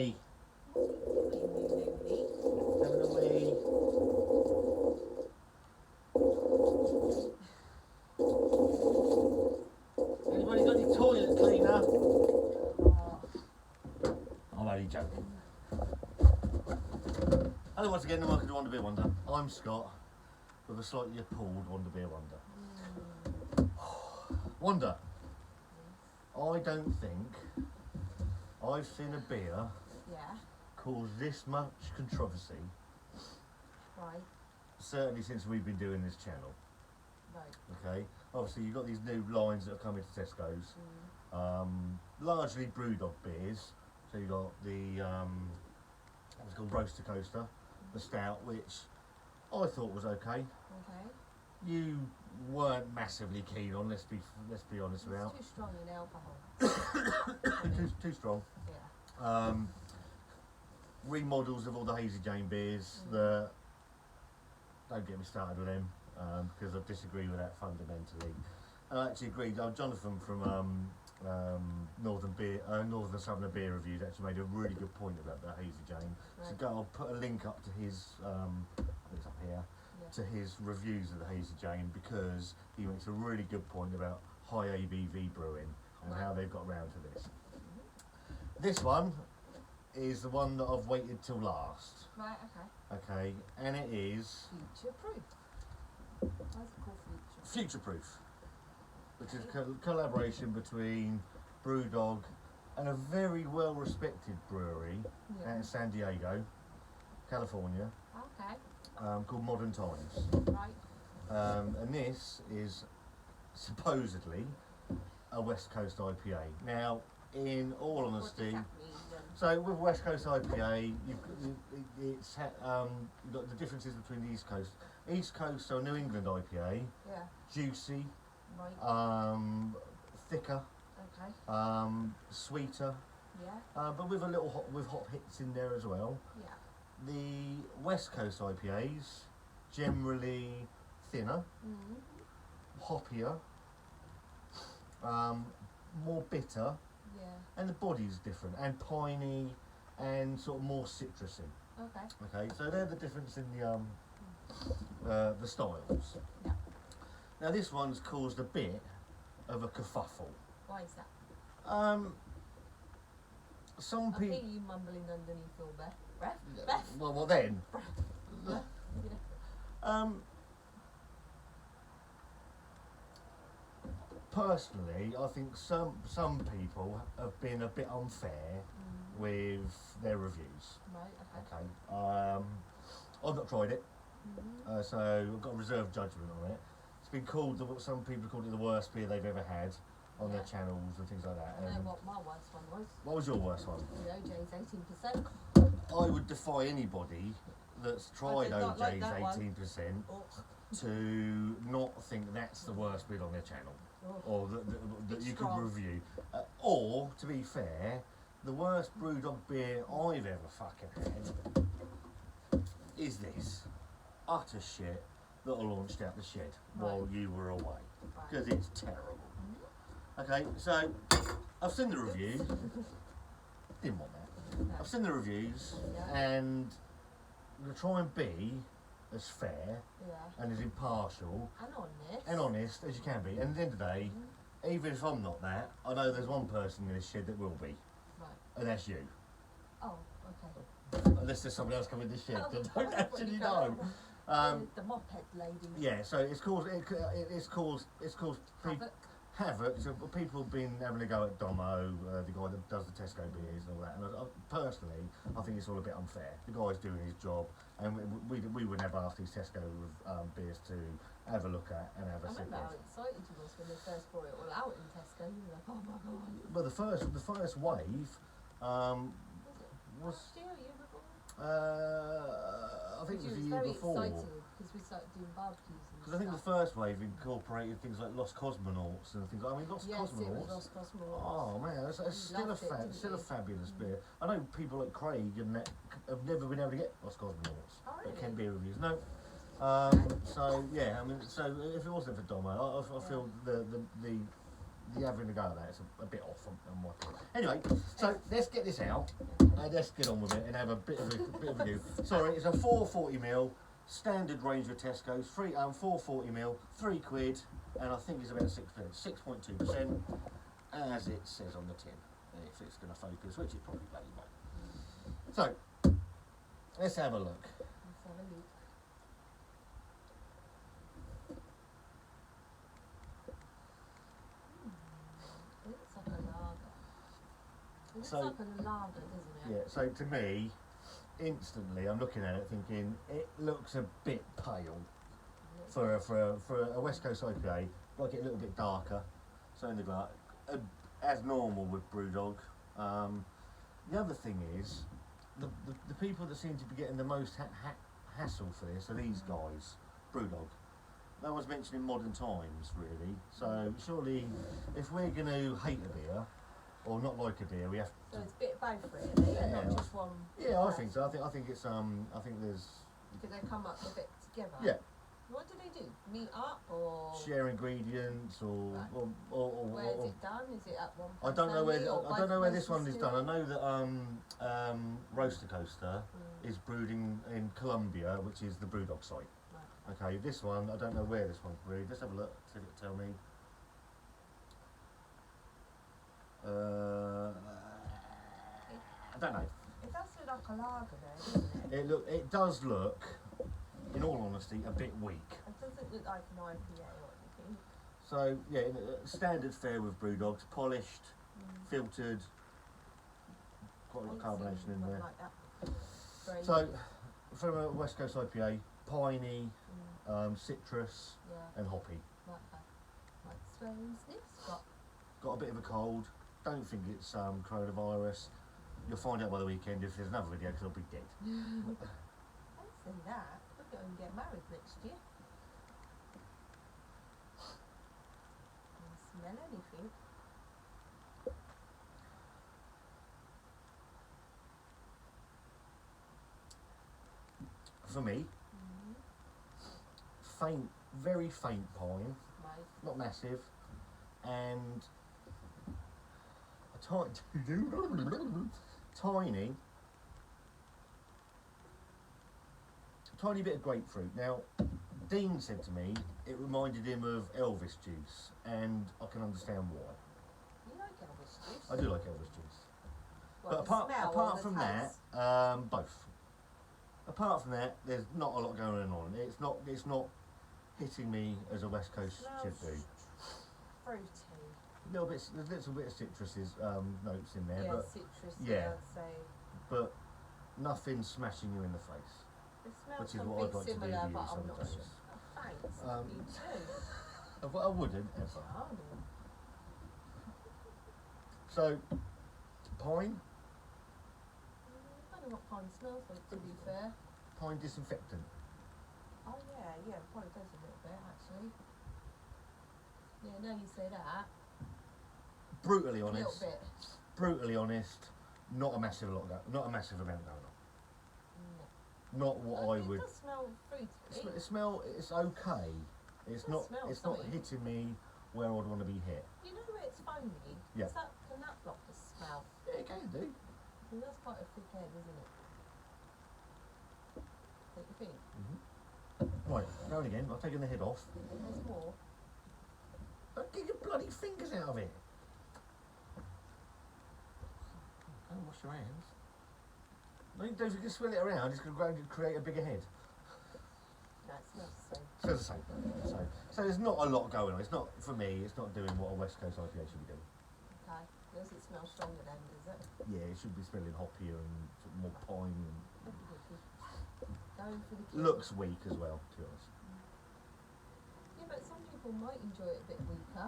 wee. Having a wee. Anybody got any toilet cleaner? I'm only joking. Hello once again, and welcome to Wanda Beer Wonder. I'm Scott, with a slightly appalled Wanda Beer Wonder. Wanda, I don't think I've seen a beer cause this much controversy. Right. Certainly since we've been doing this channel. Right. Okay. Obviously you've got these new lines that have come into Tesco's. Largely Brewdog beers. So you've got the what's called Roaster Coaster, the stout, which I thought was okay. Okay. You weren't massively keen on. Let's be honest about. It's too strong in alcohol. too strong. Yeah. Remodels of all the Hazy Jane beers. That don't get me started with them because I disagree with that fundamentally. And I actually agreed. Jonathan from Northern Southerner Beer Reviews actually made a really good point about the Hazy Jane. Right. So I'll put a link up to his. It's up here. To his reviews of the Hazy Jane because he makes a really good point about high ABV brewing and how they've got around to this. This one is the one that I've waited till last. Right, okay. Okay, and it is Future proof. Why is it called future? Future Proof, which is a collaboration between Brewdog and a very well respected brewery out in San Diego, California. Okay. Called Modern Times. Right. And this is supposedly a West Coast IPA. Now, in all honesty, What does that mean then? so with West Coast IPA, you've got the differences between the East Coast. East Coast, so New England IPA, Yeah. juicy, Right. thicker, Okay. sweeter, Yeah. but with a little hop hits in there as well. Yeah. The West Coast IPAs, generally thinner, hoppier, more bitter, Yeah. and the body's different, and piney, and sort of more citrusy. Okay. Okay, so they're the difference in the styles. Yeah. Now this one's caused a bit of a kerfuffle. Why is that? Some I people. hear you mumbling underneath your breath. Well then. Yeah. Personally, I think some people have been a bit unfair with their reviews. Right, okay. Okay. I've not tried it, so I've got a reserved judgment on it. It's been called some people called it the worst beer they've ever had on their channels and things like that. I know what my worst one was. What was your worst one? The OJ's 18%. I would defy anybody that's tried did not like OJ's that one. 18% Oh. to not think that's the worst beer on their channel. Oh. Or that It's you strong. could review. Or, to be fair, the worst Brewdog beer I've ever fucking had is this. Utter shit that I launched out the shed while you were away. Because it's terrible. Okay, so I've seen the reviews. Didn't want that. No. I've seen the reviews Yeah. and I'm going to try and be as fair Yeah. and as impartial And honest. and honest as you can be. And at the end of the day, even if I'm not that, I know there's one person in this shed that will be, Right. and that's you. Oh, okay. Unless there's somebody else coming in this shed that Oh, don't actually you know. go. The moped lady. Yeah, so it's caused Havoc. havoc. So people have been having a go at Domo, the guy that does the Tesco beers and all that. And personally, I think it's all a bit unfair. The guy's doing his job, and we would never ask these Tesco beers to have a look at and have a I sip remember how of. excited you was when they first brought it all out in Tesco. You were like, oh my god. Well, the first wave was Last year or year before? I think it was the You year was before. very excited because we started doing barbecues and Because I think the first wave incorporated things like Lost Cosmonauts and things. I mean, Lost Yes, it Cosmonauts. was Lost Cosmonauts. Oh man, it's still loved it, still a didn't you? fabulous beer. I know people like Craig and that have never been able to get Lost Cosmonauts. Oh, That can really? beer reviews. No. So yeah, I mean, so if it wasn't for Domo, I feel the the having a go at that, it's a bit off on my part. Anyway, so let's get this out. Let's get on with it and have a bit of a review. Sorry, it's a 440ml standard range of Tesco's. 440ml, £3, and I think it's about 6.2%, as it says on the tin. If it's going to focus, which it probably bloody won't. So let's have a look. Let's have a look. It looks like a lager. It looks So- like a lager, doesn't it? Yeah, so to me, instantly I'm looking at it thinking it looks a bit pale for a West Coast IPA. Like it a little bit darker. So in the glass, as normal with Brewdog. The other thing is, the people that seem to be getting the most hassle for this are these guys, Brewdog. No one's mentioning Modern Times really. So surely, if we're going to hate a beer or not like a beer, we have So to. it's a bit of both really, Yeah. not just one. Yeah, I think so. I think it's I think there's Because they come up a bit together. yeah. What do they do? Meet up or share ingredients or Right. or where is it done? Is it at one I place don't know only, or I both don't know where this one places is do done. I it? know that Roaster Coaster is brewed in Colombia, which is the Brewdog site. Right. Okay, this one I don't know where this one's brewed. Let's have a look. See if it tell me. I don't know. It does look like a lager there, doesn't it? It does look, in all honesty, a bit weak. It doesn't look like an IPA or anything. So yeah, standard fare with Brewdogs, polished, filtered, quite a lot of carbonation in there. Like that. Very So, nice. from a West Coast IPA, piney, citrus, Yeah, and hoppy. like that. Like smelling sniffs, but Got a bit of a cold. Don't think it's coronavirus. You'll find out by the weekend if there's another video because I'll be dead. don't say that. We're going to get married next year. Can you smell anything? For me, faint, very faint pine, Right. not massive, and a tiny, tiny bit of grapefruit. Now, Dean said to me it reminded him of Elvis juice, and I can understand why. You like Elvis juice? I do like Elvis juice. What, But the apart, smell or apart the from taste? that, both. Apart from that, there's not a lot going on. It's not hitting me as a West Coast should do. Fruity. There's a little bit of citrus notes in there, Yeah, but citrus, yeah. I'd say. but nothing smashing you in the face. It smells Which is something what I'd like to do similar, with you but I'm some not days. sure. Oh, thanks. Me too. I wouldn't ever. Charming. So, pine, I don't know what pine smells like, to be fair. pine disinfectant. Oh yeah, probably does a little bit actually. Yeah, now you say that. Brutally A little honest. bit. Brutally honest. Not a massive amount going on. No. Not what I It would. does smell fruity. It's okay. It's It not. smells It's not something. hitting me where I'd want to be hit. You know where it's foamy? Yeah. Can that block the smell? Yeah, it can do. Well, that's quite a thick head, isn't it? Don't you think? Right, going again. I've taken the head off. There's more. Don't get your bloody fingers out of it. Don't wash your hands. Don't if you can swirl it around, it's going to create a bigger head. No, it smells the same. So it's the same. So there's not a lot going on. It's not, for me, it's not doing what a West Coast IPA should be doing. Okay. Does it smell stronger then, does it? Yeah, it should be smelling hoppier and sort of more pine and Going for the kill. looks weak as well, to be honest. Yeah, but some people might enjoy it a bit weaker.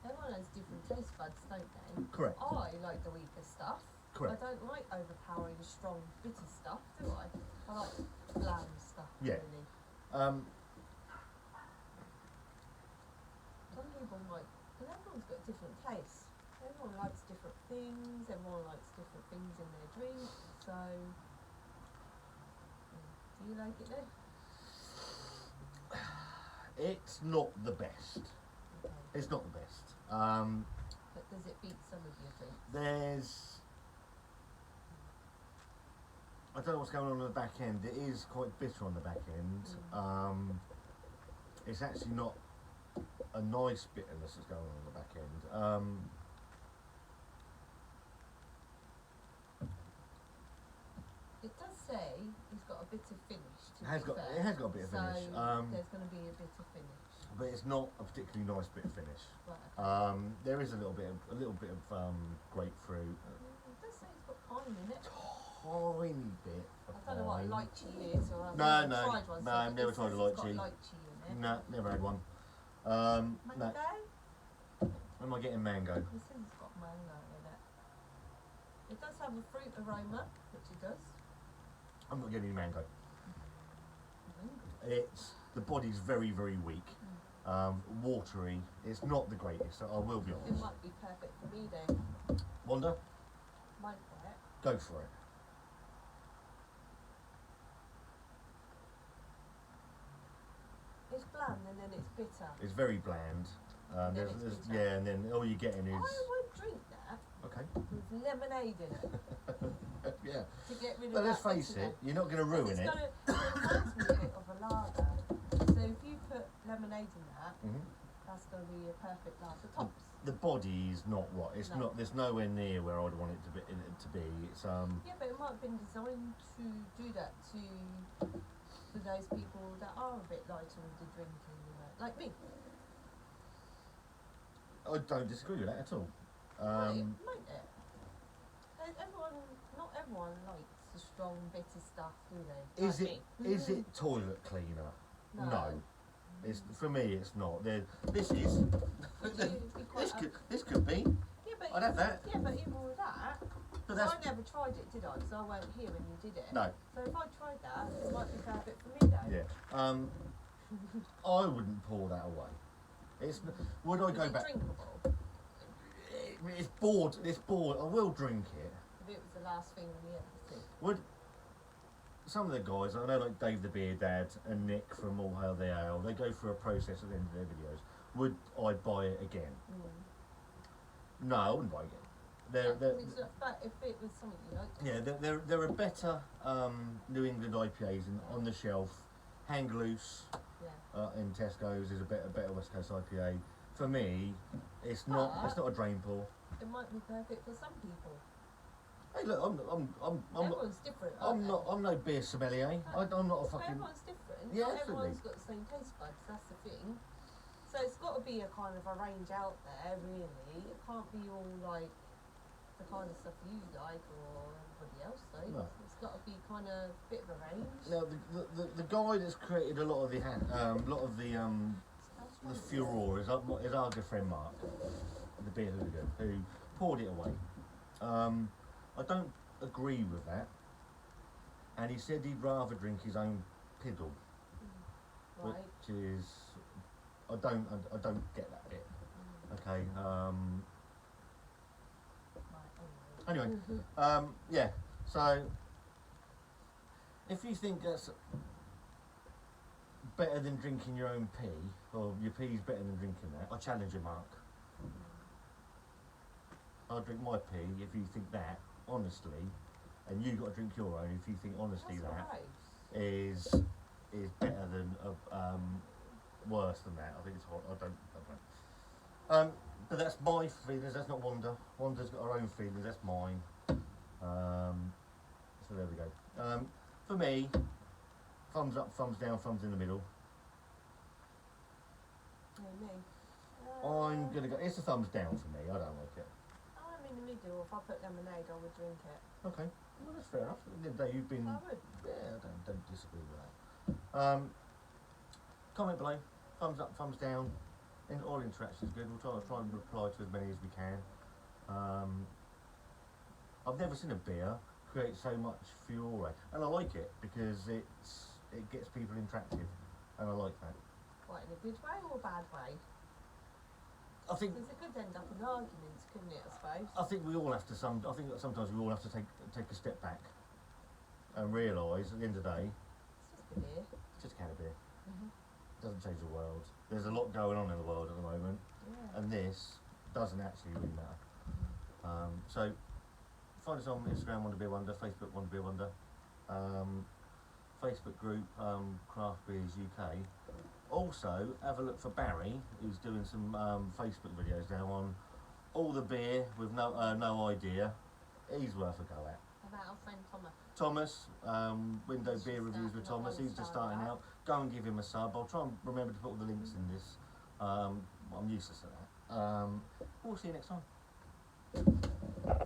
Everyone has different taste buds, don't they? Correct. I like the weaker stuff. Correct. I don't like overpowering, strong, bitter stuff, do I? I like bland stuff, Yeah. really. Some people might, and everyone's got different tastes. Everyone likes different things, everyone likes different things in their drink, so... Do you like it then? It's not the best. Okay. It's not the best. But does it beat some of your drinks? I don't know what's going on the back end. It is quite bitter on the back end. It's actually not a nice bitterness that's going on the back end. It does say it's got a bitter finish. It has got a bit of finish. So there's going to be a bitter finish. But it's not a particularly nice bitter finish. Right. There is a little bit of grapefruit. It does say it's got pine in it. Tiny bit of I don't know what a pine. lychee is, or I've No, never tried one. no, so I've never it tried a says it's got lychee. lychee in it. No, never had one. Mango? No. Am I getting mango? It says it's got mango in it. It does have a fruit aroma, which it does. I'm not getting any mango. Mango. The body's very, very weak. Watery. It's not the greatest. I will be It honest. might be perfect for me then. Wanda, Might be it. go for it. It's bland and then it's bitter. It's very bland. Then There's, it's bitter. yeah, and then all you're getting is I would drink that okay. with lemonade in it Yeah. to get rid of But let's that face bitterness. it, you're not going to And ruin it's it. gonna, it reminds me a bit of a lager. So if you put lemonade in that, that's going to be a perfect lager. Tops. The body is not right. It's No. not. There's nowhere near where I'd want it to be. It's Yeah, but it might have been designed to do that to those people that are a bit lighter with the drinking, you know, like me. I don't disagree with that at all. Might it? Not everyone likes the strong, bitter stuff, do they? Is Like it? me. Is it toilet cleaner? No. It's for me. It's not. This is. Would you be quite This could be. Yeah, but I'd have that. Yeah, but even with that, But so that's I never tried it, did I? Because I weren't here when you did it. no. So if I tried that, it might be perfect for me though. Yeah. I wouldn't pour that away. It's. Would I Is go it back? drinkable? It's bored. It's bored. I will drink it. If it was the last thing on the episode. Would some of the guys, I know like Dave the Beer Dad and Nick from All Hail the Ale, they go through a process at the end of their videos. Would I buy it again? No, I wouldn't buy it again. But if it was something you liked. Yeah, there are better New England IPAs on the shelf. Hang Loose Yeah. in Tesco's is a better West Coast IPA. For me, it's not a drain pour. It might be perfect for some people. Hey, look, I'm not. Everyone's different. aren't they? I'm no beer sommelier. I'm not a But fucking. everyone's different. Yeah, Not absolutely. everyone's got the same taste buds. That's the thing. So it's got to be a kind of a range out there, really. It can't be all like the kind of stuff you like or everybody else likes. No. It's got to be kind of a bit of a range. Now the guy that's created a lot of the furore is our good friend Mark, the beer hooligan, who poured it away. I don't agree with that, and he said he'd rather drink his own piddle, Right. which is I don't get that bit. Okay. Right, Anyway, yeah. So if you think that's better than drinking your own pee, or your pee's better than drinking that, I challenge you, Mark. I'll drink my pee if you think that, honestly, and you got to drink your own if you think honestly That's that right. is better than worse than that. I think it's hot. I don't know. But that's my feelings. That's not Wanda. Wanda's got her own feelings. That's mine. So there we go. For me, thumbs up, thumbs down, thumbs in the middle. No, me. I'm gonna go. It's a thumbs down for me. I don't like it. I'm in the middle. If I put lemonade, I would drink it. Okay, well that's fair enough. At the end of the day, you've been. I would. Yeah, I don't disagree with that. Comment below. Thumbs up, thumbs down. And all interactions good. We'll try and reply to as many as we can. I've never seen a beer create so much furore, and I like it because it gets people interactive, and I like that. What, in a good way or a bad way? I think Because it could end up in arguments, couldn't it, I suppose? I think we all have to I think that sometimes we all have to take a step back and realise at the end of the day, It's just a beer. it's just a can of beer. Mm-hmm. It doesn't change the world. There's a lot going on in the world at the moment. Yeah. and this doesn't actually really matter. So find us on Instagram, Wanda Beer Wonder, Facebook, Wanda Beer Wonder, Facebook group, Craft Beers UK. Also, have a look for Barry, who's doing some Facebook videos now on all the beer with no idea. He's worth a go at. About our friend Thomas. Thomas, window He's beer just reviews with starting Thomas. up, He's just starting out. Go and give him a sub. I'll try and remember to put all the links in this. I'm useless at that. We'll see you next time.